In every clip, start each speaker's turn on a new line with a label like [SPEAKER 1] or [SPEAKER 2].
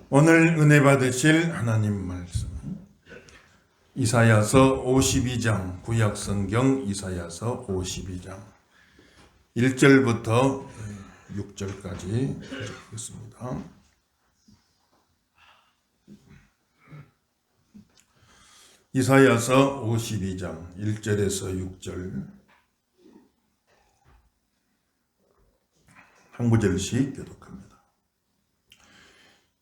[SPEAKER 1] 오늘 은혜 받으실 하나님 말씀 이사야서 52장 구약성경 이사야서 52장 1절부터 6절까지 읽겠습니다. 이사야서 52장 1절에서 6절 한 구절씩 교독합니다.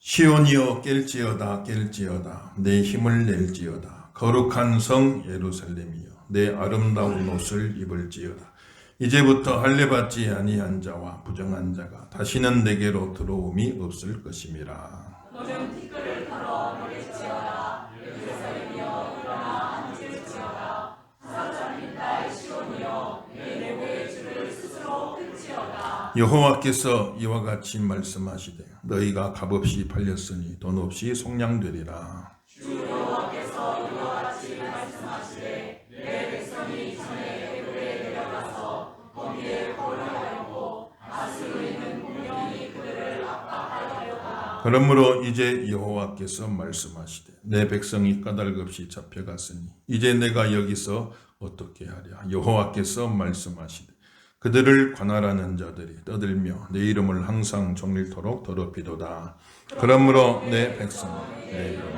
[SPEAKER 1] 시온이여 깰지어다 깰지어다 내 힘을 낼지어다 거룩한 성 예루살렘이여 내 아름다운 옷을 입을지어다 이제부터 할례받지 아니한 자와 부정한 자가 다시는 내게로 들어옴이 없을 것임이라.
[SPEAKER 2] 너는 티끌을 털어 버릴지어다 예루살렘이여 일어나 앉을지어다 사자민 딸 시온이여 내 내부의 주를 스스로 끊지어다.
[SPEAKER 1] 여호와께서 이와 같이 말씀하시되 너희가 값없이 팔렸으니 돈 없이 속량되리라.
[SPEAKER 2] 주 여호와께서 이와 같이 말씀하시되 내 백성이 전에 애굽에 내려가서 거기에 거류하였고 아수르인은 분명히 그들을 압박하려다.
[SPEAKER 1] 그러므로 이제 여호와께서 말씀하시되 내 백성이 까닭없이 잡혀갔으니 이제 내가 여기서 어떻게 하랴. 여호와께서 말씀하시되 그들을 관할하는 자들이 떠들며 내 이름을 항상 종일토록 더럽히도다. 그러므로 내 백성 내 이름을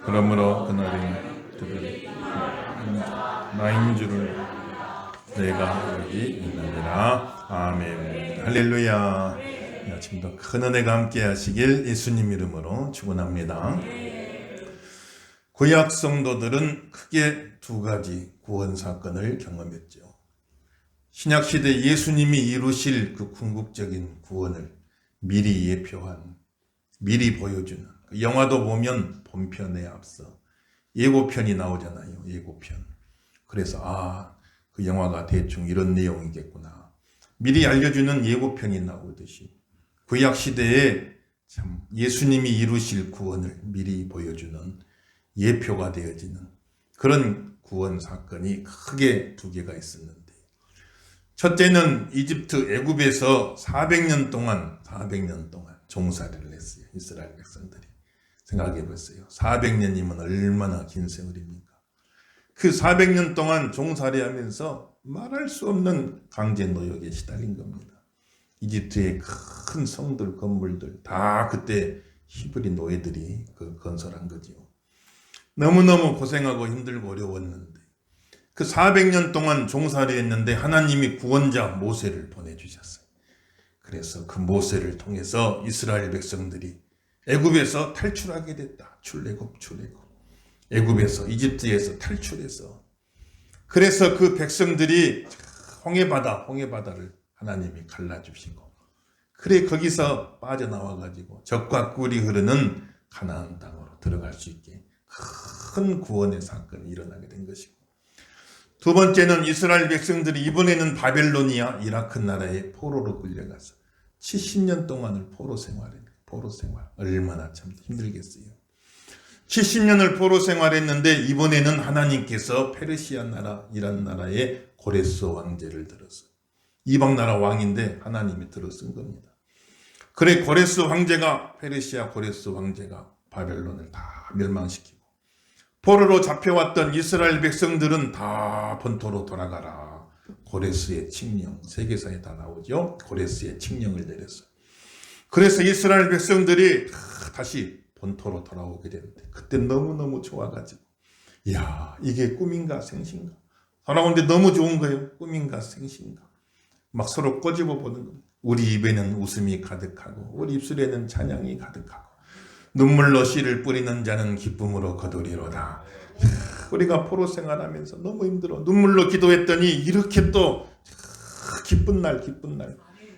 [SPEAKER 1] 그러므로 그날에는 그들이 나인 줄을 내가 여기 있느니라. 아멘. 할렐루야. 아침도 큰 은혜가 함께 하시길 예수님 이름으로 축원합니다. 구약 성도들은 크게 두 가지 구원 사건을 경험했죠. 신약시대 예수님이 이루실 그 궁극적인 구원을 미리 예표한, 미리 보여주는, 영화도 보면 본편에 앞서 예고편이 나오잖아요. 예고편. 그래서 그 영화가 대충 이런 내용이겠구나. 미리 알려주는 예고편이 나오듯이 구약시대에 참 예수님이 이루실 구원을 미리 보여주는 예표가 되어지는 그런 구원 사건이 크게 두 개가 있었는데, 첫째는 이집트 애굽에서 400년 동안 종살이를 했어요. 이스라엘 백성들이. 생각해 보세요. 400년이면 얼마나 긴 세월입니까? 그 400년 동안 종살이하면서 말할 수 없는 강제 노역에 시달린 겁니다. 이집트의 큰 성들, 건물들 다 그때 히브리 노예들이 건설한 거죠. 너무너무 고생하고 힘들고 어려웠는데 그 400년 동안 종살이했는데 하나님이 구원자 모세를 보내주셨어요. 그래서 그 모세를 통해서 이스라엘 백성들이 애굽에서 탈출하게 됐다. 출애굽. 애굽에서 이집트에서 탈출해서 그래서 그 백성들이 홍해바다를 하나님이 갈라주시고 그래 거기서 빠져나와가지고 젖과 꿀이 흐르는 가나안 땅으로 들어갈 수 있게 큰 구원의 사건이 일어나게 된 것이고, 두 번째는 이스라엘 백성들이 이번에는 바벨로니아 이라크 나라에 포로로 끌려가서 70년 동안을 포로 생활. 얼마나 참 힘들겠어요. 70년을 포로 생활했는데 이번에는 하나님께서 페르시아 나라 이란 나라의 고레스 왕제를 들었어요. 이방 나라 왕인데 하나님이 들어쓴 겁니다. 그래 페르시아 고레스 왕제가 바벨론을 다 멸망시키고 포로로 잡혀왔던 이스라엘 백성들은 다 본토로 돌아가라. 고레스의 칙령, 세계사에 다 나오죠. 고레스의 칙령을 내렸어요. 그래서 이스라엘 백성들이 다시 본토로 돌아오게 되는데 그때 너무너무 좋아가지고 이게 꿈인가 생신가 돌아오는데 너무 좋은 거예요. 꿈인가 생신가 막 서로 꼬집어 보는 겁니다. 우리 입에는 웃음이 가득하고 우리 입술에는 찬양이 가득하고 눈물로 씨를 뿌리는 자는 기쁨으로 거두리로다. 우리가 포로 생활하면서 너무 힘들어. 눈물로 기도했더니 이렇게 또 기쁜 날.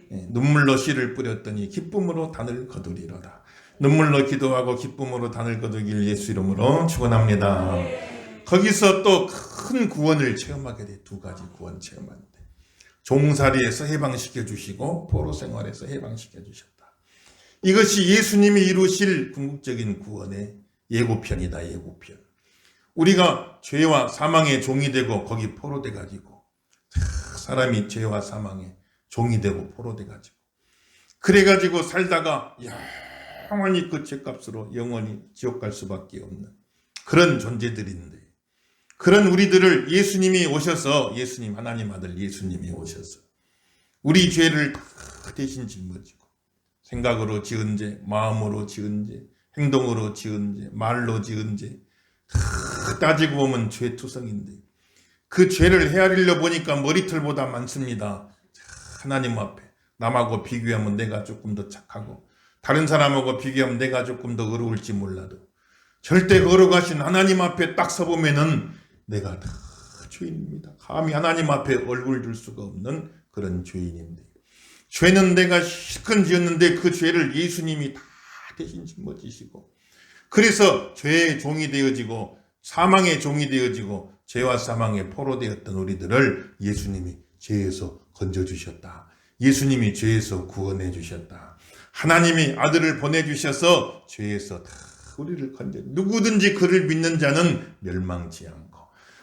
[SPEAKER 1] 눈물로 씨를 뿌렸더니 기쁨으로 단을 거두리로다. 눈물로 기도하고 기쁨으로 단을 거두길 예수 이름으로 축원합니다. 거기서 또 큰 구원을 체험하게 돼. 두 가지 구원 체험하는데 종살이에서 해방시켜 주시고 포로 생활에서 해방시켜 주셨다. 이것이 예수님이 이루실 궁극적인 구원의 예고편이다. 예고편. 우리가 죄와 사망의 종이 되고 거기 포로돼 가지고 사람이 죄와 사망의 종이 되고 포로돼 가지고 그래 가지고 살다가 영원히 그 죄값으로 영원히 지옥 갈 수밖에 없는 그런 존재들인데, 그런 우리들을 예수님이 오셔서, 예수님 하나님 아들 예수님이 오셔서 우리 죄를 다 대신 짊어지고, 생각으로 지은 죄, 마음으로 지은 죄, 행동으로 지은 죄, 말로 지은 죄, 다 따지고 보면 죄투성인데 그 죄를 헤아리려 보니까 머리털보다 많습니다. 하나님 앞에 남하고 비교하면 내가 조금 더 착하고, 다른 사람하고 비교하면 내가 조금 더 어려울지 몰라도, 절대 거룩하신 하나님 앞에 딱 서보면은 내가 다 죄인입니다. 감히 하나님 앞에 얼굴 줄 수가 없는 그런 죄인인데, 죄는 내가 실컷 지었는데 그 죄를 예수님이 다 대신 짊어지시고, 그래서 죄의 종이 되어지고 사망의 종이 되어지고 죄와 사망의 포로 되었던 우리들을 예수님이 죄에서 건져주셨다. 예수님이 죄에서 구원해 주셨다. 하나님이 아들을 보내주셔서 죄에서 다 우리를 건져, 누구든지 그를 믿는 자는 멸망치 않고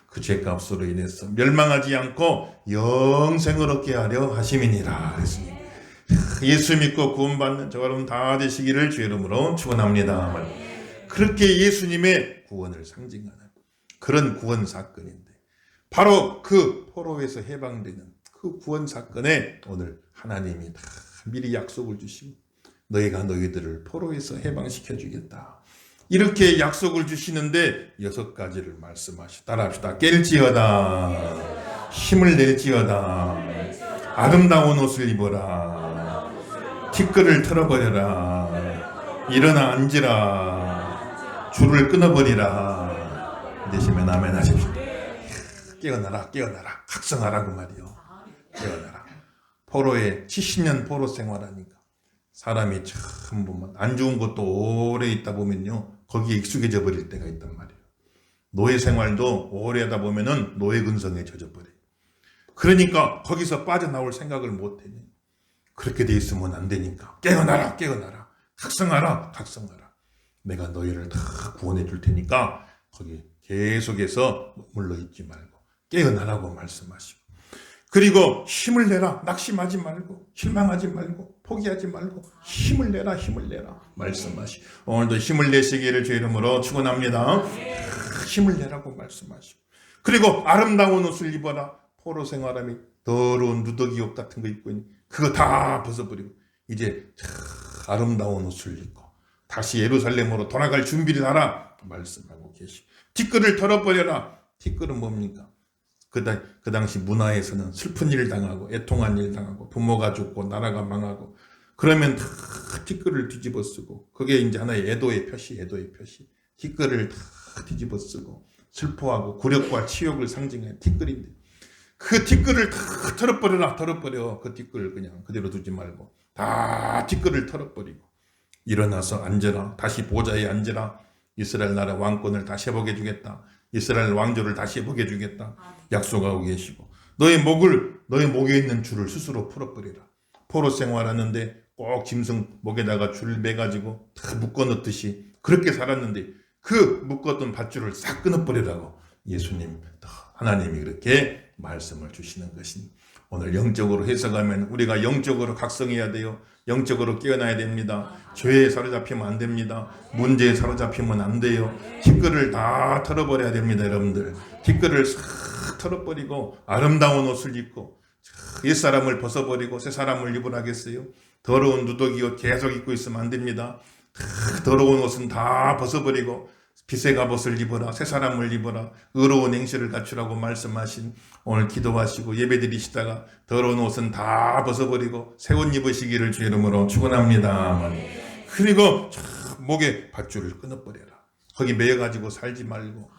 [SPEAKER 1] 그 죄값으로 인해서 멸망하지 않고 영생을 얻게 하려 하심이니라 그랬습니다. 예수 믿고 구원받는 저와 여러분 다 되시기를 주의 이름으로 축원합니다. 그렇게 예수님의 구원을 상징하는 그런 구원 사건인데, 바로 그 포로에서 해방되는 그 구원 사건에 오늘 하나님이 다 미리 약속을 주시고, 너희가 너희들을 포로에서 해방시켜 주겠다, 이렇게 약속을 주시는데 6가지를 말씀하시. 따라합시다. 깰지어다, 힘을 낼지어다, 아름다운 옷을 입어라, 티끌을 털어버려라, 일어나 앉으라, 줄을 끊어버리라. 되시면 아멘 하십시오. 깨어나라, 깨어나라, 각성하라 그 말이요. 깨어나라. 포로에 70년 포로 생활하니까 사람이 참 보면 안 좋은 것도 오래 있다 보면요, 거기에 익숙해져 버릴 때가 있단 말이에요. 노예 생활도 오래 하다 보면은 노예 근성에 젖어버려요. 그러니까 거기서 빠져나올 생각을 못 해요. 그렇게 돼 있으면 안 되니까 깨어나라, 깨어나라, 각성하라, 각성하라. 내가 너희를 다 구원해 줄 테니까 거기 계속해서 머물러 있지 말고 깨어나라고 말씀하시고, 그리고 힘을 내라, 낙심하지 말고 실망하지 말고 포기하지 말고 힘을 내라, 힘을 내라 말씀하시고, 오늘도 힘을 내시기를 주의 이름으로 축원합니다. 힘을 내라고 말씀하시고, 그리고 아름다운 옷을 입어라. 포로 생활하며 더러운 누더기 옷 같은 거 입고 있는 그거 다 벗어버리고 이제 아름다운 옷을 입고 다시 예루살렘으로 돌아갈 준비를 하라 말씀하고 계시고, 티끌을 털어버려라. 티끌은 뭡니까? 그 당시 문화에서는 슬픈 일 당하고 애통한 일 당하고 부모가 죽고 나라가 망하고 그러면 다 티끌을 뒤집어 쓰고, 그게 이제 하나의 애도의 표시, 애도의 표시. 티끌을 다 뒤집어 쓰고 슬퍼하고 굴욕과 치욕을 상징하는 티끌인데, 그 티끌을 다 털어버려라, 털어버려. 그 티끌을 그냥 그대로 두지 말고 다 티끌을 털어버리고 일어나서 앉아라. 다시 보좌에 앉아라. 이스라엘 나라 왕권을 다시 해보게 주겠다. 이스라엘 왕조를 다시 해보게 주겠다. 약속하고 계시고, 너의 목에 있는 줄을 스스로 풀어버리라. 포로 생활하는데 꼭 짐승 목에다가 줄을 매가지고 다 묶어 넣듯이 그렇게 살았는데 그 묶었던 밧줄을 싹 끊어버리라고 예수님, 하나님이 그렇게 말씀을 주시는 것입니다. 오늘 영적으로 해석하면 우리가 영적으로 각성해야 돼요. 영적으로 깨어나야 됩니다. 죄에 사로잡히면 안 됩니다. 문제에 사로잡히면 안 돼요. 티끌을 다 털어버려야 됩니다. 여러분들, 티끌을 싹 털어버리고 아름다운 옷을 입고 옛사람을 벗어버리고 새사람을 입으라겠어요. 더러운 누더기 옷 계속 입고 있으면 안 됩니다. 더러운 옷은 다 벗어버리고 빛의 갑옷을 입어라, 새 사람을 입어라, 의로운 행실을 갖추라고 말씀하신, 오늘 기도하시고 예배드리시다가 더러운 옷은 다 벗어버리고 새 옷 입으시기를 주의 이름으로 축원합니다. 그리고 목에 밧줄을 끊어버려라. 거기 매여가지고 살지 말고,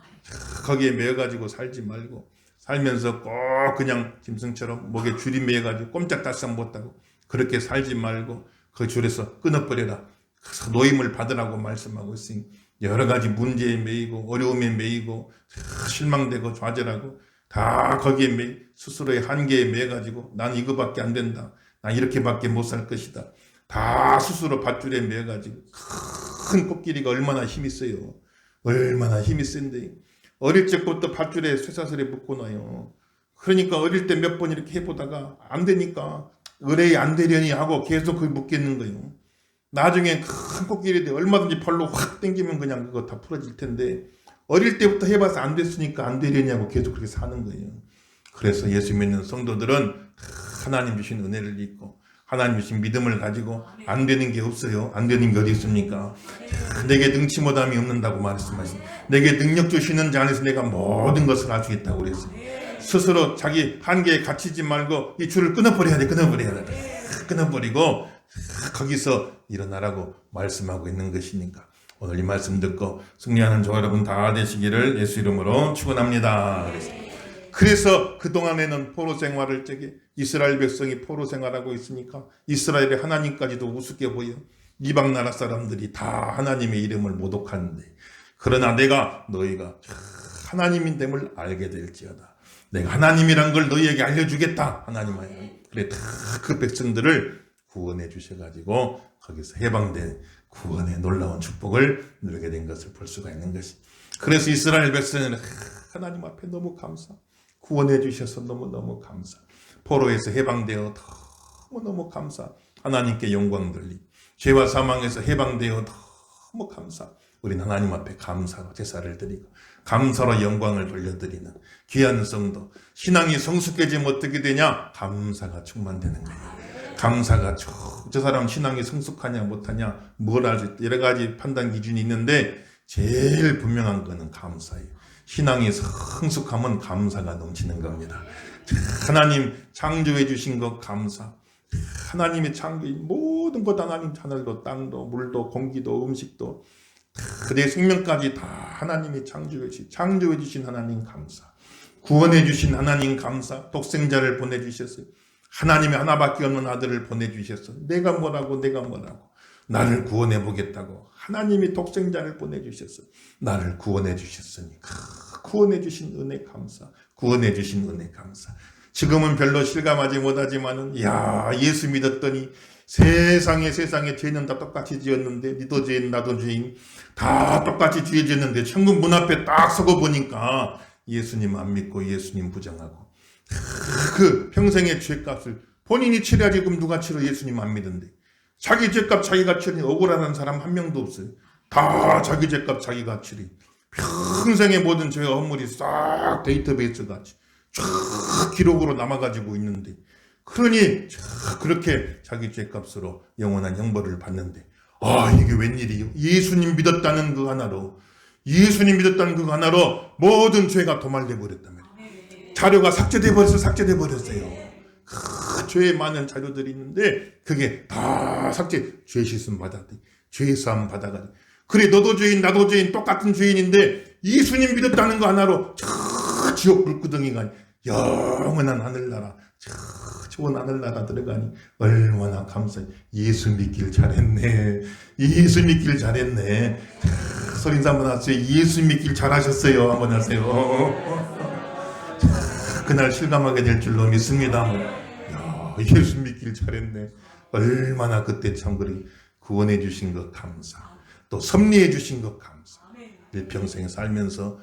[SPEAKER 1] 거기에 매여가지고 살지 말고, 살면서 꼭 그냥 짐승처럼 목에 줄이 매여가지고 꼼짝달싹 못하고 그렇게 살지 말고 그 줄에서 끊어버려라. 그래서 노임을 받으라고 말씀하고 있으니 여러 가지 문제에 매이고 어려움에 매이고 실망되고 좌절하고 다 거기에 스스로의 한계에 매가지고 난 이거밖에 안 된다, 난 이렇게밖에 못 살 것이다, 다 스스로 밧줄에 매가지고 큰 코끼리가 얼마나 힘이 세요. 얼마나 힘이 센데 어릴 적부터 밧줄에 쇠사슬에 묶어놔요. 그러니까 어릴 때 몇 번 이렇게 해보다가 안 되니까 의뢰이 안 되려니 하고 계속 그걸 묶겠는 거예요. 나중에 큰 코끼리 돼 얼마든지 팔로 확 당기면 그냥 그거 다 풀어질 텐데 어릴 때부터 해봐서 안 됐으니까 안 되려냐고 계속 그렇게 사는 거예요. 그래서 예수 믿는 성도들은 하나님 주신 은혜를 믿고 하나님 주신 믿음을 가지고 안 되는 게 없어요. 안 되는 게 어디 있습니까? 내게 능치 못함이 없는다고 말씀하신, 내게 능력 주시는 자 안에서 내가 모든 것을 할 수 있다고 그랬어요. 스스로 자기 한계에 갇히지 말고 이 줄을 끊어버려야 돼. 끊어버리고 거기서 일어나라고 말씀하고 있는 것이니까 오늘 이 말씀 듣고 승리하는 저와 여러분 다 되시기를 예수 이름으로 축원합니다. 그래서 그동안에는 포로 생활을 이스라엘 백성이 포로 생활하고 있으니까 이스라엘의 하나님까지도 우습게 보여. 이방 나라 사람들이 다 하나님의 이름을 모독하는데, 그러나 내가 너희가 하나님인 됨을 알게 될지어다. 내가 하나님이란 걸 너희에게 알려주겠다. 하나님은 그래 그 백성들을 구원해 주셔가지고 거기서 해방된 구원의 놀라운 축복을 누리게 된 것을 볼 수가 있는 것이. 그래서 이스라엘 백성은 하나님 앞에 너무 감사, 구원해 주셔서 너무너무 감사, 포로에서 해방되어 너무너무 감사, 하나님께 영광 돌리, 죄와 사망에서 해방되어 너무 감사. 우리는 하나님 앞에 감사로 제사를 드리고 감사로 영광을 돌려드리는 귀한 성도. 신앙이 성숙해지면 어떻게 되냐? 감사가 충만되는 거예요. 감사가 저 사람 신앙이 성숙하냐 못하냐 뭘 알지, 여러 가지 판단 기준이 있는데 제일 분명한 거는 감사예요. 신앙이 성숙하면 감사가 넘치는 겁니다. 하나님 창조해 주신 것 감사. 하나님의 창조인 모든 것, 하나님 하늘도 땅도 물도 공기도 음식도 내 생명까지 다 하나님이 창조해 주신 하나님 감사. 구원해 주신 하나님 감사. 독생자를 보내주셨어요. 하나님의 하나밖에 없는 아들을 보내주셨어. 내가 뭐라고 나를 구원해 보겠다고 하나님이 독생자를 보내주셨어. 나를 구원해 주셨으니 구원해 주신 은혜 감사. 구원해 주신 은혜 감사. 지금은 별로 실감하지 못하지만은 예수 믿었더니 세상에 죄는 다 똑같이 지었는데, 니도 죄인 나도 죄인 다 똑같이 죄 지었는데 천국 문 앞에 딱 서고 보니까 예수님 안 믿고 예수님 부정하고 그 평생의 죄값을 본인이 치러야지. 그럼 누가 치러? 예수님 안 믿는데. 자기 죄값 자기가 치르니 억울하는 사람 한 명도 없어요. 다 자기 죄값 자기가 치르니 평생의 모든 죄와 허물이 싹 데이터베이스 같이 쫙 기록으로 남아가지고 있는데, 그러니 그렇게 자기 죄값으로 영원한 형벌을 받는데, 이게 웬일이요? 예수님 믿었다는 그 하나로 모든 죄가 도말돼 버렸단 말이에요. 자료가 삭제돼 버렸어요. 죄에 많은 자료들이 있는데 그게 다 죄 씻음 받았대. 죄 사함 받아가지고, 그래 너도 죄인 나도 죄인 똑같은 죄인인데 예수님 믿었다는 거 하나로 지옥 불구덩이가 영원한 하늘나라, 좋은 하늘나라 들어가니 얼마나 감사해. 예수 믿길 잘했네. 소리 한번 하세요. 예수 믿길 잘하셨어요. 한번 하세요. 그날 실감하게 될 줄로 믿습니다. 예수 믿길 잘했네. 얼마나 그때 참 그리 구원해 주신 것 감사, 또 섭리해 주신 것 감사. 일평생 살면서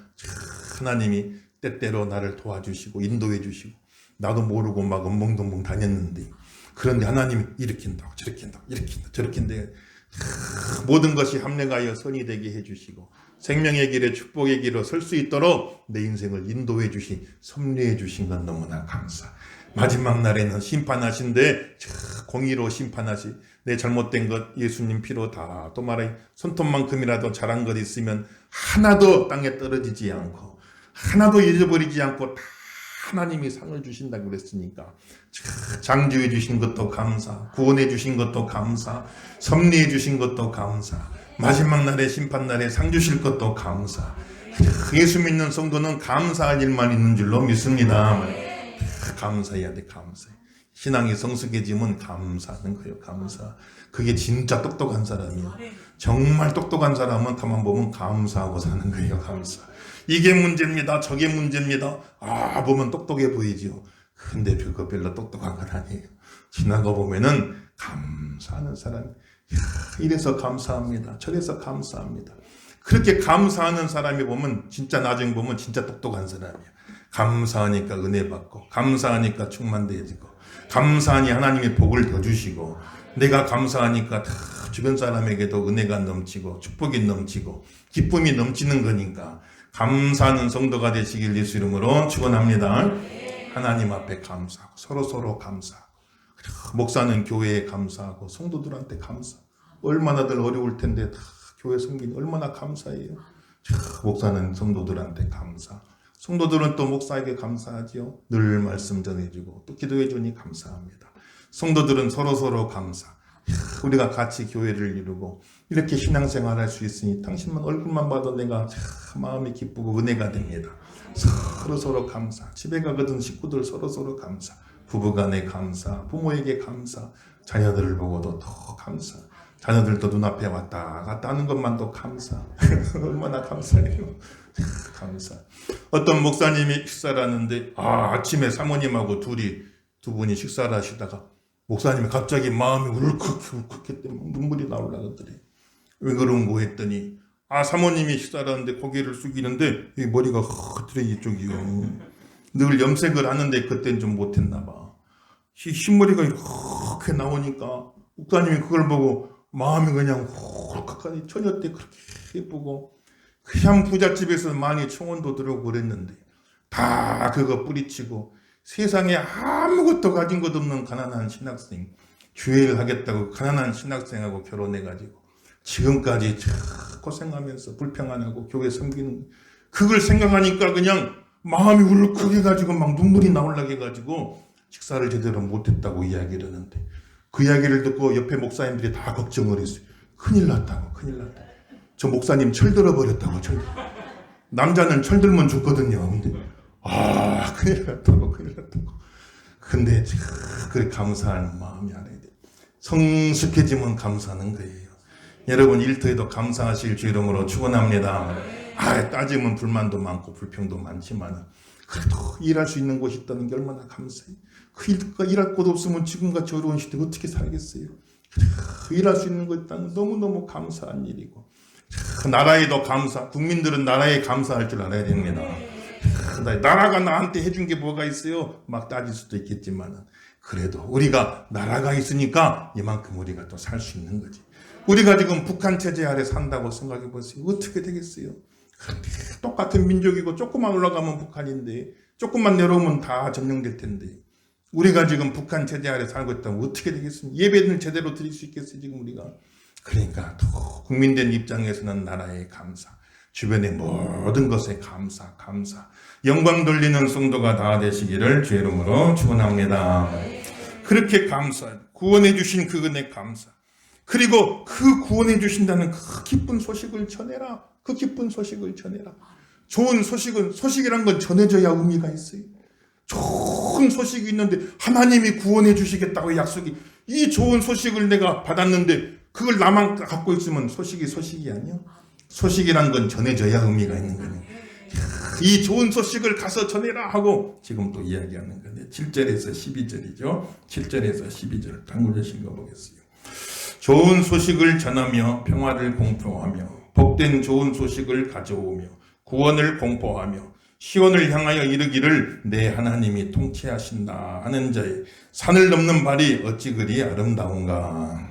[SPEAKER 1] 하나님이 때때로 나를 도와주시고 인도해 주시고, 나도 모르고 막 엉벙덩벙 다녔는데, 그런데 하나님이 이렇게 한다고 저렇게 한다 모든 것이 합력하여 선이 되게 해주시고 생명의 길에 축복의 길로 설 수 있도록 내 인생을 인도해 주신, 섭리해 주신 건 너무나 감사. 마지막 날에는 심판하신데 공의로 심판하시, 내 잘못된 것 예수님 피로 다 도말하여 손톱만큼이라도 잘한 것 있으면 하나도 땅에 떨어지지 않고 하나도 잊어버리지 않고 다 하나님이 상을 주신다고 그랬으니까 장주해 주신 것도 감사, 구원해 주신 것도 감사, 섭리해 주신 것도 감사, 마지막 날에 심판날에 상 주실 것도 감사. 예수 믿는 성도는 감사할 일만 있는 줄로 믿습니다. 감사해야 돼. 감사해. 신앙이 성숙해지면 감사하는 거예요. 감사. 그게 진짜 똑똑한 사람이에요. 정말 똑똑한 사람은 가만 보면 감사하고 사는 거예요. 감사. 이게 문제입니다. 저게 문제입니다. 보면 똑똑해 보이죠. 근데 그거 별로 똑똑한 건 아니에요. 지나가 보면은 감사하는 사람. 이래서 감사합니다. 저래서 감사합니다. 그렇게 감사하는 사람이 보면 진짜 나중에 보면 진짜 똑똑한 사람이에요. 감사하니까 은혜 받고, 감사하니까 충만되어지고, 감사하니 하나님이 복을 더 주시고, 내가 감사하니까 다 주변 사람에게도 은혜가 넘치고 축복이 넘치고 기쁨이 넘치는 거니까 감사하는 성도가 되시길 예수 이름으로 축원합니다. 하나님 앞에 감사하고 서로 감사하고, 목사는 교회에 감사하고 성도들한테 감사. 얼마나들 어려울 텐데 다 교회 섬기니 얼마나 감사해요. 목사는 성도들한테 감사. 성도들은 또 목사에게 감사하지요. 늘 말씀 전해주고 또 기도해주니 감사합니다. 성도들은 서로 감사. 우리가 같이 교회를 이루고 이렇게 신앙생활 할 수 있으니 당신만 얼굴만 봐도 내가 마음이 기쁘고 은혜가 됩니다. 서로 감사. 집에 가거든 식구들 서로 감사. 부부간에 감사. 부모에게 감사. 자녀들을 보고도 더 감사. 자녀들도 눈앞에 왔다 갔다 하는 것만도 감사. 얼마나 감사해요. 감사. 어떤 목사님이 식사를 하는데 아침에 사모님하고 두 분이 식사를 하시다가 목사님이 갑자기 마음이 울컥했더니 눈물이 나오려더래. 왜 그런고 했더니 사모님이 식사를 하는데 고개를 숙이는데 이 머리가 흐트러 이쪽이요. 늘 염색을 하는데 그때는 좀 못했나 봐. 흰머리가 이렇게 나오니까 목사님이 그걸 보고 마음이 그냥 홀컥하니 처녀 때 그렇게 예쁘고 그냥 부잣집에서 많이 청혼도 들어오고 그랬는데 다 그거 뿌리치고 세상에 아무것도 가진 것 없는 가난한 신학생, 주회를 하겠다고 가난한 신학생하고 결혼해가지고 지금까지 고생하면서 불평 안 하고 교회 섬기는, 그걸 생각하니까 그냥 마음이 울컥해가지고 막 눈물이 나오려고 해가지고 식사를 제대로 못했다고 이야기를 하는데, 그 이야기를 듣고 옆에 목사님들이 다 걱정을 했어요. 큰일 났다고. 저 목사님 철들어 버렸다고. 남자는 철들면 죽거든요. 근데 큰일 났다고. 근데 그래 감사하는 마음이 알아야 돼. 성숙해지면 감사하는 거예요. 여러분 일터에도 감사하실 주 이름으로 축원합니다. 따지면 불만도 많고 불평도 많지만 그래도 일할 수 있는 곳이 있다는 게 얼마나 감사해요. 일할 곳 없으면 지금같이 어려운 시대에 어떻게 살겠어요. 일할 수 있는 것 있다는 너무너무 감사한 일이고, 나라에도 감사, 국민들은 나라에 감사할 줄 알아야 됩니다. 나라가 나한테 해준 게 뭐가 있어요? 막 따질 수도 있겠지만 그래도 우리가 나라가 있으니까 이만큼 우리가 또 살 수 있는 거지. 우리가 지금 북한 체제 아래 산다고 생각해 보세요. 어떻게 되겠어요? 똑같은 민족이고 조금만 올라가면 북한인데 조금만 내려오면 다 점령될 텐데 우리가 지금 북한 체제 아래 살고 있다면 어떻게 되겠습니까? 예배는 제대로 드릴 수 있겠어요 지금 우리가? 그러니까 또 국민된 입장에서는 나라에 감사, 주변의 모든 것에 감사. 영광 돌리는 성도가 다 되시기를 주의 이름으로 축원합니다. 그렇게 감사, 구원해 주신 그 은혜 감사. 그리고 그 구원해 주신다는 그 기쁜 소식을 전해라. 좋은 소식이란 건 전해져야 의미가 있어요. 좋은 소식이 있는데 하나님이 구원해 주시겠다고 약속이, 이 좋은 소식을 내가 받았는데 그걸 나만 갖고 있으면 소식이 아니야. 소식이란 건 전해져야 의미가 있는 거예요. 이 좋은 소식을 가서 전해라 하고 지금 또 이야기하는 건데 7절에서 12절이죠. 7절에서 12절 단골되신 거 보겠어요. 좋은 소식을 전하며 평화를 공표하며 복된 좋은 소식을 가져오며 구원을 공포하며 시온을 향하여 이르기를 내 하나님이 통치하신다 하는 자의 산을 넘는 발이 어찌 그리 아름다운가.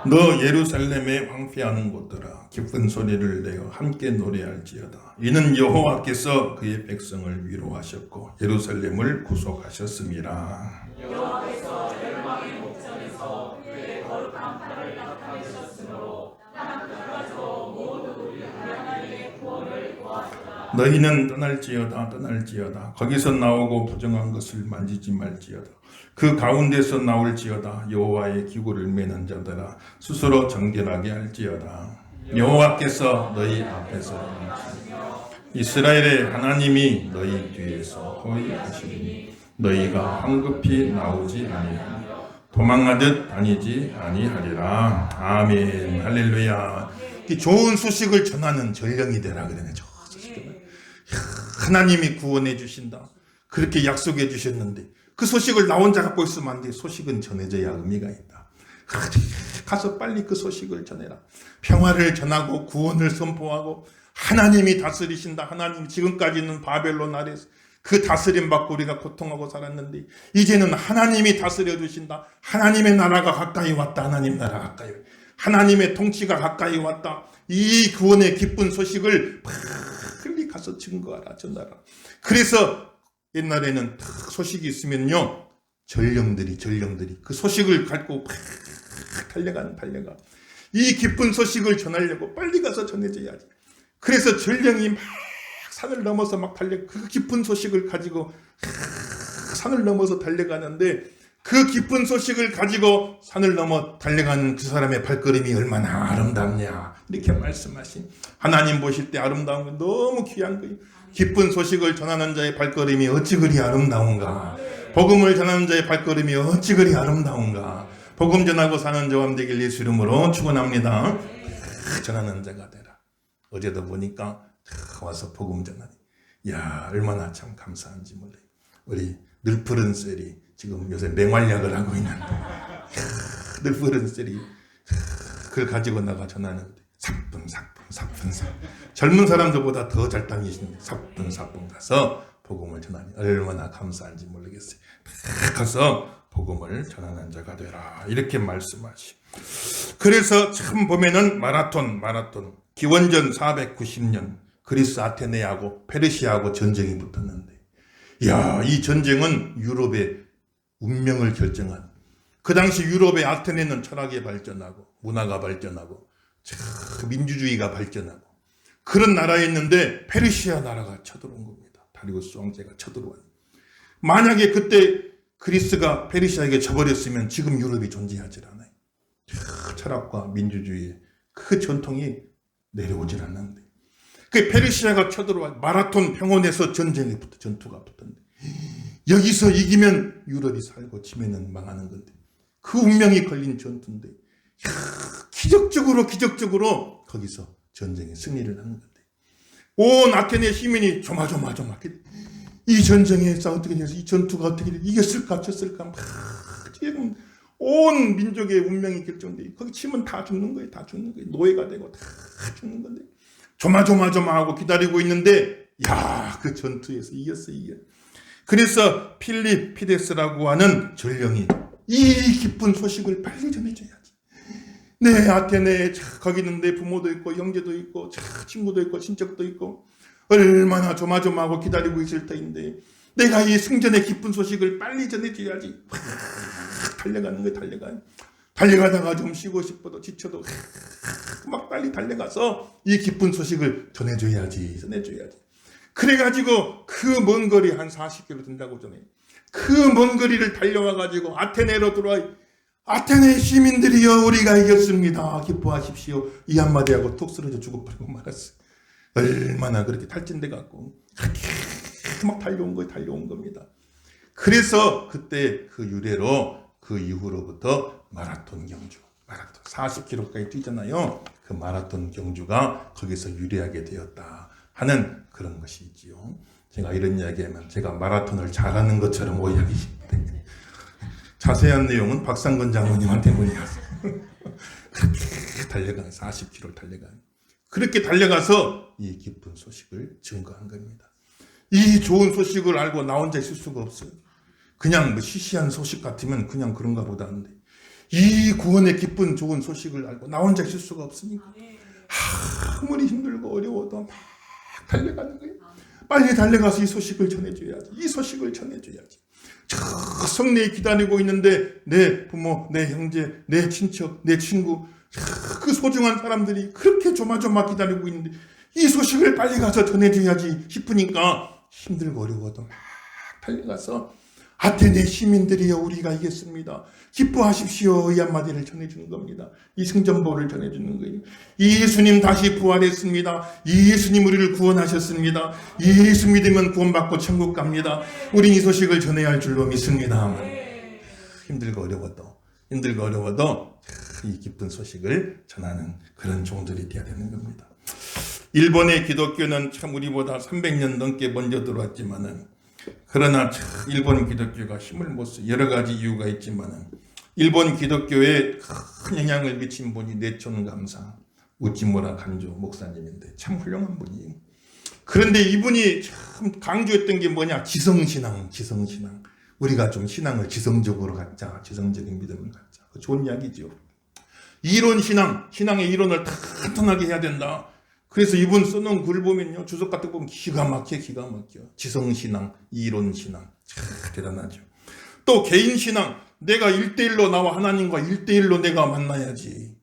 [SPEAKER 1] 너 예루살렘에 황폐하는 곳들아 기쁜 소리를 내어 함께 노래할지어다. 이는 여호와께서 그의 백성을 위로하셨고 예루살렘을 구속하셨음이라. 여호와께서 열방의 목전에서 그의 거룩한 팔을 나타내셨으므로 땅 끝까지도 모두 우리 하나님의 구원을 도와주라. 너희는 떠날지어다. 거기서 나오고 부정한 것을 만지지 말지어다. 그 가운데서 나올지어다. 여호와의 기구를 매는 자들아 스스로 정결하게 할지어다. 여호와께서 너희 앞에서 이스라엘의 하나님이 너희 뒤에서 호위하시리니 너희가 황급히 나오지 아니하며 도망하듯 다니지 아니하리라. 아멘. 할렐루야. 좋은 소식을 전하는 전령이 되라 그러네. 저 소식을 하나님이 구원해 주신다 그렇게 약속해 주셨는데 그 소식을 나 혼자 갖고 있으면 안 돼. 소식은 전해져야 의미가 있다. 가서 빨리 그 소식을 전해라. 평화를 전하고 구원을 선포하고 하나님이 다스리신다. 하나님 지금까지는 바벨론 아래서 그 다스림 받고 우리가 고통하고 살았는데 이제는 하나님이 다스려 주신다. 하나님의 나라가 가까이 왔다. 하나님 나라 가까이 왔다. 하나님의 통치가 가까이 왔다. 이 구원의 기쁜 소식을 빨리 가서 증거하라. 전하라. 그래서 옛날에는 소식이 있으면요 전령들이 그 소식을 갖고 달려가 이 기쁜 소식을 전하려고 빨리 가서 전해줘야지. 그래서 전령이 막 산을 넘어서 막 그 기쁜 소식을 가지고 산을 넘어서 달려가는데 그 기쁜 소식을 가지고 산을 넘어 달려가는 그 사람의 발걸음이 얼마나 아름답냐 이렇게 말씀하신 하나님 보실 때 아름다운 건 너무 귀한 거예요. 기쁜 소식을 전하는 자의 발걸음이 어찌 그리 아름다운가. 복음을 전하는 자의 발걸음이 어찌 그리 아름다운가. 복음 전하고 사는 자와 되길 예수 이름으로 축원합니다. 전하는 자가 되라. 어제도 보니까 와서 복음 전하니 야 얼마나 참 감사한지 몰라요. 우리 늘푸른 셀이 지금 요새 맹활약을 하고 있는데 늘푸른 셀이 그걸 가지고 나가 전하는데 사뿐 젊은 사람들보다 더 잘 다니시는데 사뿐 가서 복음을 전하니 얼마나 감사한지 모르겠어요. 가서 복음을 전하는 자가 되라 이렇게 말씀하시. 그래서 참 보면은 마라톤 기원전 490년 그리스 아테네하고 페르시아하고 전쟁이 붙었는데 이 전쟁은 유럽의 운명을 결정한 그 당시 유럽의 아테네는 철학이 발전하고 문화가 발전하고 민주주의가 발전하고 그런 나라였는데 페르시아 나라가 쳐들어온 겁니다. 다리우스 왕제가 쳐들어와요. 만약에 그때 그리스가 페르시아에게 져버렸으면 지금 유럽이 존재하지 않아요. 철학과 민주주의의 그 전통이 내려오질 않는데 그 페르시아가 쳐들어와 마라톤 평원에서 전투가 붙었는데 여기서 이기면 유럽이 살고 지면은 망하는 건데 그 운명이 걸린 전투인데 기적적으로 거기서 전쟁에 승리를 하는 건데 온 아테네 시민이 조마조마하게 이 전쟁에서 어떻게 돼서 이 전투가 어떻게 이겼을까 졌을까 지금 온 민족의 운명이 결정돼 거기 치면 다 죽는 거예요. 노예가 되고 다 죽는 건데 조마조마하고 기다리고 있는데 그 전투에서 이겼어. 그래서 필립 피데스라고 하는 전령이 이 기쁜 소식을 빨리 전해줘야지. 내 아테네에 거기는 내 부모도 있고 형제도 있고 친구도 있고 친척도 있고 얼마나 조마조마하고 기다리고 있을 터인데 내가 이 승전의 기쁜 소식을 빨리 전해줘야지. 달려가는 거예요. 달려가다가 좀 쉬고 싶어도 지쳐도 막 빨리 달려가서 이 기쁜 소식을 전해줘야지. 그래가지고 그 먼 거리 한 40km 된다고 전해. 그 먼 거리를 달려와가지고 아테네로 들어와. 아테네 시민들이여 우리가 이겼습니다. 기뻐하십시오. 이 한마디 하고 툭 쓰러져 죽어버리고 말았어. 얼마나 그렇게 탈진돼갖고 막 달려온 겁니다. 그래서 그때 그 유래로 그 이후로부터 마라톤 40km까지 뛰잖아요. 그 마라톤 경주가 거기서 유래하게 되었다 하는 그런 것이 있지요. 제가 이런 이야기하면 제가 마라톤을 잘하는 것처럼 오해하기 자세한 내용은 박상근 장로님한테 문의하세요. 그렇게 달려간 40km 달려간 그렇게 달려가서 이 기쁜 소식을 증거한 겁니다. 이 좋은 소식을 알고 나 혼자 있을 수가 없어요. 그냥 시시한 소식 같으면 그냥 그런가 보다 하는데 이 구원의 기쁜 좋은 소식을 알고 나 혼자 있을 수가 없으니까 아무리 힘들고 어려워도 막 달려가는 거예요. 빨리 달려가서 이 소식을 전해줘야지. 저 성내에 기다리고 있는데 내 부모, 내 형제, 내 친척, 내 친구 그 소중한 사람들이 그렇게 조마조마 기다리고 있는데 이 소식을 빨리 가서 전해줘야지 싶으니까 힘들고 어려워도 막 달려가서 아테네 시민들이여 우리가 이겼습니다. 기뻐하십시오. 이 한마디를 전해주는 겁니다. 이 승전보를 전해주는 거예요. 이 예수님 다시 부활했습니다. 이 예수님 우리를 구원하셨습니다. 이 예수 믿으면 구원받고 천국 갑니다. 우린 이 소식을 전해야 할 줄로 믿습니다. 힘들고 어려워도 이 기쁜 소식을 전하는 그런 종들이 되어야 되는 겁니다. 일본의 기독교는 참 우리보다 300년 넘게 먼저 들어왔지만은 그러나 일본 기독교가 힘을 못 써. 여러 가지 이유가 있지만은 일본 기독교에 큰 영향을 미친 분이 내촌감사 우찌무라 간조 목사님인데 참 훌륭한 분이에요. 그런데 이분이 참 강조했던 게 뭐냐? 지성신앙. 우리가 좀 신앙을 지성적으로 갖자. 지성적인 믿음을 갖자. 좋은 이야기죠. 이론신앙, 신앙의 이론을 탄탄하게 해야 된다. 그래서 이분 써놓은 글을 보면요, 주석 같은 거 보면 기가 막혀. 지성신앙, 이론신앙. 참 대단하죠. 또 개인신앙, 내가 1대1로 나와 하나님과 1대1로 내가 만나야지.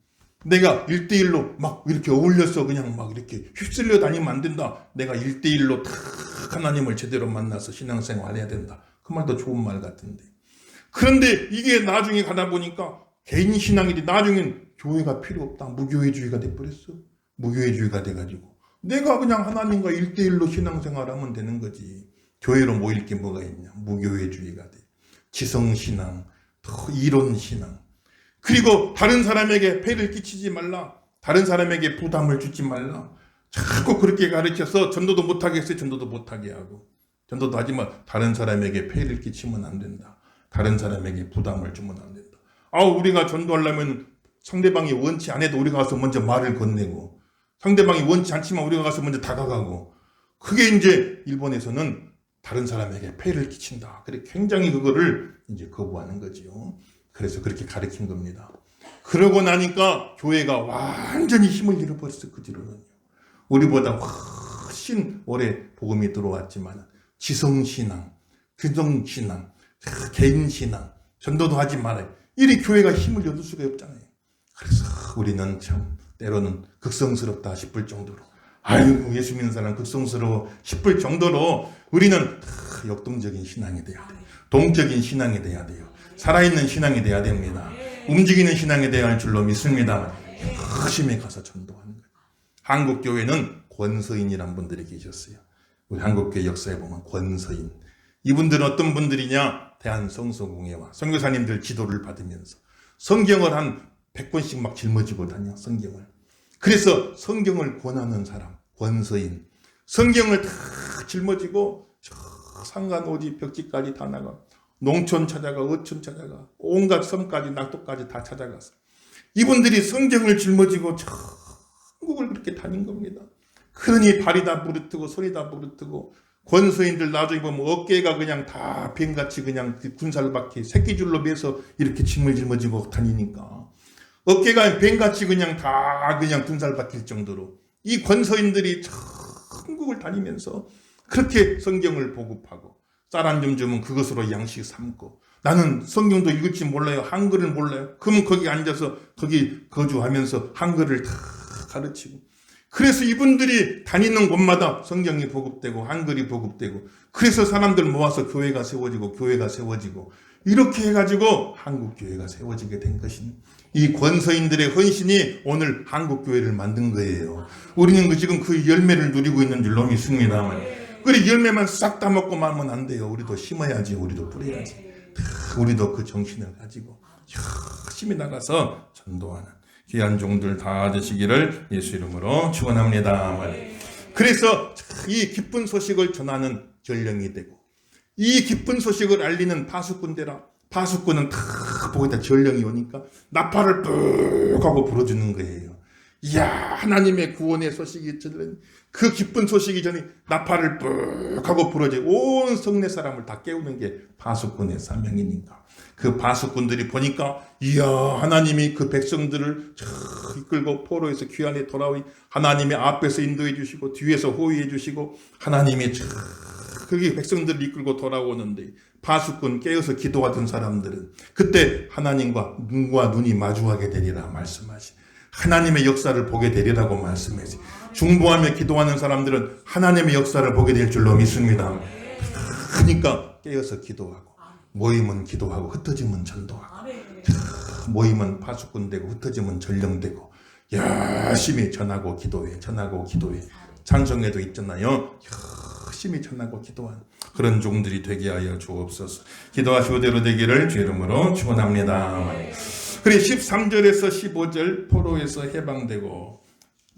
[SPEAKER 1] 내가 1대1로 막 이렇게 어울려서 그냥 막 이렇게 휩쓸려 다니면 안 된다. 내가 1대1로 탁 하나님을 제대로 만나서 신앙생활 해야 된다. 그 말도 좋은 말 같은데. 그런데 이게 나중에 가다 보니까 개인신앙이 나중엔 교회가 필요 없다. 무교회주의가 돼버렸어. 무교회주의가 돼가지고 내가 그냥 하나님과 1대1로 신앙생활하면 되는 거지. 교회로 모일 게 뭐가 있냐. 무교회주의가 돼. 지성신앙, 이론신앙. 그리고 다른 사람에게 폐를 끼치지 말라. 다른 사람에게 부담을 주지 말라. 자꾸 그렇게 가르쳐서 전도도 못하게 했어요. 전도도 못하게 하고. 전도도 하지만 다른 사람에게 폐를 끼치면 안 된다. 다른 사람에게 부담을 주면 안 된다. 우리가 전도하려면 상대방이 원치 않아도 우리가 가서 먼저 말을 건네고, 상대방이 원치 않지만 우리가 가서 먼저 다가가고, 그게 이제 일본에서는 다른 사람에게 폐를 끼친다. 그래 굉장히 그거를 이제 거부하는 거지요. 그래서 그렇게 가르친 겁니다. 그러고 나니까 교회가 완전히 힘을 잃어버렸어. 그 뒤로는 우리보다 훨씬 오래 복음이 들어왔지만 지성신앙, 규정신앙, 개인신앙, 전도도 하지 말아요. 이리 교회가 힘을 얻을 수가 없잖아요. 그래서 우리는 참 때로는 극성스럽다 싶을 정도로, 아유 예수 믿는 사람 극성스러워 싶을 정도로 우리는 역동적인 신앙이 돼야 돼요. 동적인 신앙이 돼야 돼요. 살아있는 신앙이 돼야 됩니다. 움직이는 신앙이 돼야 할 줄로 믿습니다. 열심히 가서 전도하는 거예요. 한국교회는 권서인이란 분들이 계셨어요. 우리 한국교회 역사에 보면 권서인. 이분들은 어떤 분들이냐? 대한성서공회와 선교사님들 지도를 받으면서 성경을 한 100권씩 막 짊어지고 다녀. 성경을. 그래서 성경을 권하는 사람, 권서인. 성경을 다 짊어지고 상간오지 벽지까지 다 나가. 농촌 찾아가, 어촌 찾아가, 온갖 섬까지 낙도까지 다 찾아가서 이분들이 성경을 짊어지고 천국을 그렇게 다닌 겁니다. 그러니 발이 다 부르트고 손이 다 부르트고, 권서인들 나중에 보면 어깨가 그냥 다 뱀같이 그냥 군살바퀴 새끼줄로 매서 이렇게 짐을 짊어지고 다니니까 어깨가 뱀같이 그냥 다 그냥 군살바뀔 정도로 이 권서인들이 천국을 다니면서 그렇게 성경을 보급하고, 쌀 한 점 주면 그것으로 양식 삼고, 나는 성경도 읽을 줄 몰라요. 한글을 몰라요. 그러면 거기 앉아서 거기 거주하면서 한글을 다 가르치고, 그래서 이분들이 다니는 곳마다 성경이 보급되고 한글이 보급되고, 그래서 사람들 모아서 교회가 세워지고 이렇게 해가지고 한국교회가 세워지게 된 것인, 이 권서인들의 헌신이 오늘 한국교회를 만든 거예요. 우리는 지금 그 열매를 누리고 있는 줄로 믿습니다. 그래 열매만 싹 다 먹고 말면 안 돼요. 우리도 심어야지. 우리도 뿌려야지. 우리도 그 정신을 가지고 열심히 나가서 전도하는 귀한 종들 다 되시기를 예수 이름으로 축원합니다. 그래서 이 기쁜 소식을 전하는 전령이 되고, 이 기쁜 소식을 알리는 파수꾼 되라. 파수꾼은 다 보기다 전령이 오니까 나팔을 뚝 하고 불어주는 거예요. 이야, 하나님의 구원의 소식이 전해, 그 기쁜 소식이 전에 나팔을 뚝 하고 불어져 온 성내 사람을 다 깨우는 게 파수꾼의 사명이니까, 그 파수꾼들이 보니까 이야, 하나님이 그 백성들을 이끌고 포로에서 귀환에 돌아오니 하나님의 앞에서 인도해 주시고 뒤에서 호위해 주시고, 하나님이 그게 백성들을 이끌고 돌아오는데, 파수꾼 깨어서 기도하던 사람들은 그때 하나님과 눈과 눈이 마주하게 되리라 말씀하시, 하나님의 역사를 보게 되리라고 말씀하시. 중보하며 기도하는 사람들은 하나님의 역사를 보게 될 줄로 믿습니다. 그러니까 깨어서 기도하고, 모이면 기도하고, 흩어지면 전도하고, 모이면 파수꾼 되고 흩어지면 전령되고, 열심히 전하고 기도해. 찬송에도 있잖아요. 열심히 전하고 기도하는 그런 종들이 되게 하여 주옵소서. 기도하시오대로 되기를 주 이름으로 축원합니다. 그래 13절에서 15절 포로에서 해방되고,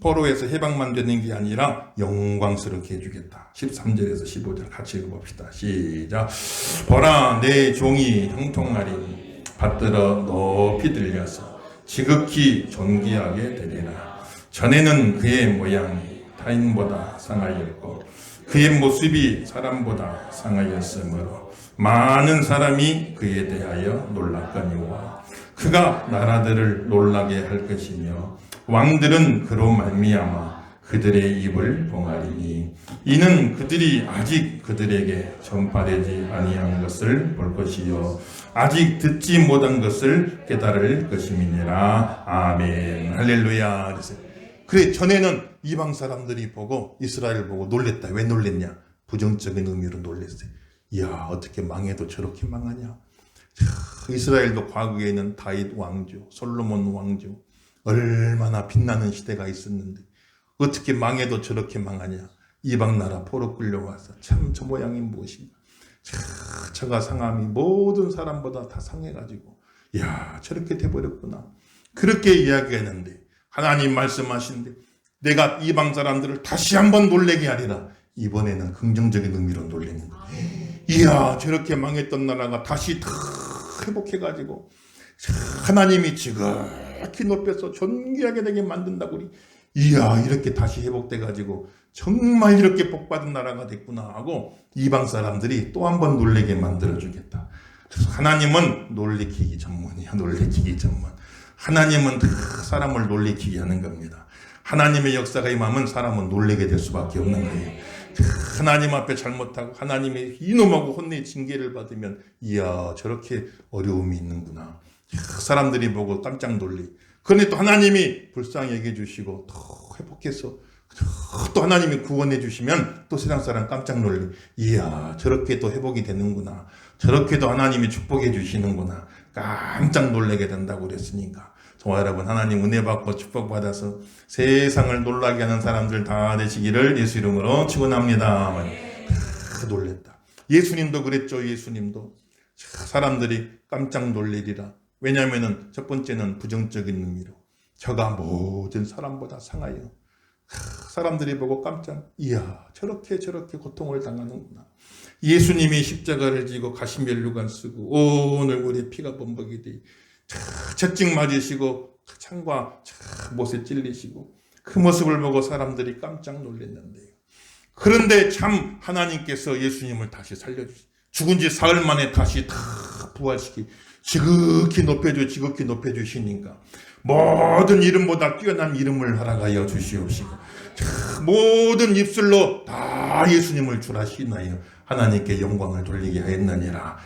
[SPEAKER 1] 포로에서 해방만 되는 게 아니라 영광스럽게 해주겠다. 13절에서 15절 같이 읽어봅시다. 시작. 보라 내 종이 형통하리니 받들어 높이 들려서 지극히 존귀하게 되리라. 전에는 그의 모양이 타인보다 상하였고 그의 모습이 사람보다 상하였으므로 많은 사람이 그에 대하여 놀랐거니와 그가 나라들을 놀라게 할 것이며 왕들은 그로 말미암아 그들의 입을 봉하리니 이는 그들이 아직 그들에게 전파되지 아니한 것을 볼 것이요 아직 듣지 못한 것을 깨달을 것임이니라. 아멘. 할렐루야. 그래서 그래, 전에는 이방 사람들이 보고 이스라엘 보고 놀랬다. 왜 놀랬냐? 부정적인 의미로 놀랬어요. 이야, 어떻게 망해도 저렇게 망하냐? 이스라엘도 과거에는 다윗 왕조, 솔로몬 왕조, 얼마나 빛나는 시대가 있었는데 어떻게 망해도 저렇게 망하냐? 이방 나라 포로 끌려와서 참 저 모양이 무엇인가? 저가 상함이 모든 사람보다 다 상해가지고 이야, 저렇게 돼버렸구나. 그렇게 이야기했는데 하나님 말씀하시는데 내가 이방 사람들을 다시 한번 놀래게 하리라. 이번에는 긍정적인 의미로 놀래는 거예요. 이야, 저렇게 망했던 나라가 다시 다 회복해가지고 하나님이 지극히 높여서 존귀하게 되게 만든다고 우리 이야, 이렇게 다시 회복돼가지고 정말 이렇게 복받은 나라가 됐구나 하고 이방 사람들이 또 한 번 놀래게 만들어주겠다. 그래서 하나님은 놀래키기 전문이야. 놀래키기 전문. 하나님은 사람을 놀래키게 하는 겁니다. 하나님의 역사가 임하면 사람은 놀래게 될 수밖에 없는 거예요. 하나님 앞에 잘못하고 하나님의 이놈하고 혼내 징계를 받으면 이야, 저렇게 어려움이 있는구나. 사람들이 보고 깜짝 놀리. 그런데 또 하나님이 불쌍히 여겨 주시고 더 회복해서 또 하나님이 구원해 주시면 또 세상 사람 깜짝 놀리. 이야, 저렇게 또 회복이 되는구나. 저렇게도 하나님이 축복해 주시는구나. 깜짝 놀라게 된다고 그랬으니까. 정말 여러분, 하나님 은혜 받고 축복 받아서 세상을 놀라게 하는 사람들 다 되시기를 예수 이름으로 축원합니다. 놀랬다. 예수님도 그랬죠. 예수님도 사람들이 깜짝 놀래리라. 왜냐하면은 첫 번째는 부정적인 의미로 저가 모든 사람보다 상하여 사람들이 보고 깜짝 이야, 저렇게 고통을 당하는구나. 예수님이 십자가를 지고 가시면류관 쓰고 온 얼굴에 피가 범벅이 돼 채찍 맞으시고 창과 못에 찔리시고 그 모습을 보고 사람들이 깜짝 놀랐는데요. 그런데 참 하나님께서 예수님을 다시 살려주시 죽은 지 사흘 만에 다시 다 부활시키 지극히 높여주시니까 모든 이름보다 뛰어난 이름을 허락하여 주시옵시고 모든 입술로 다 예수님을 주라시나요 하나님께 영광을 돌리게 하였느니라.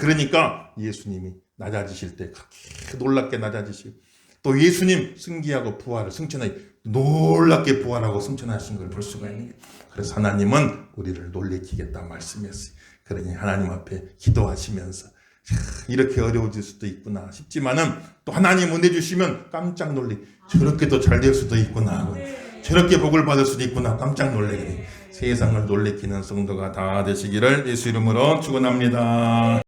[SPEAKER 1] 그러니까 예수님이 낮아지실 때 그렇게 놀랍게 낮아지시고 또 예수님 승기하고 부활을 승천하여 놀랍게 부활하고 승천하신 걸 볼 수가 있는 거예요. 그래서 하나님은 우리를 놀래키겠다 말씀했어요. 그러니 하나님 앞에 기도하시면서 이렇게 어려워질 수도 있구나 싶지만은 또 하나님 은혜 주시면 깜짝 놀리 저렇게도 잘 될 수도 있구나 하고 저렇게 복을 받을 수도 있구나 깜짝 놀래게 돼. 세상을 놀래키는 성도가 다 되시기를 예수 이름으로 축원합니다.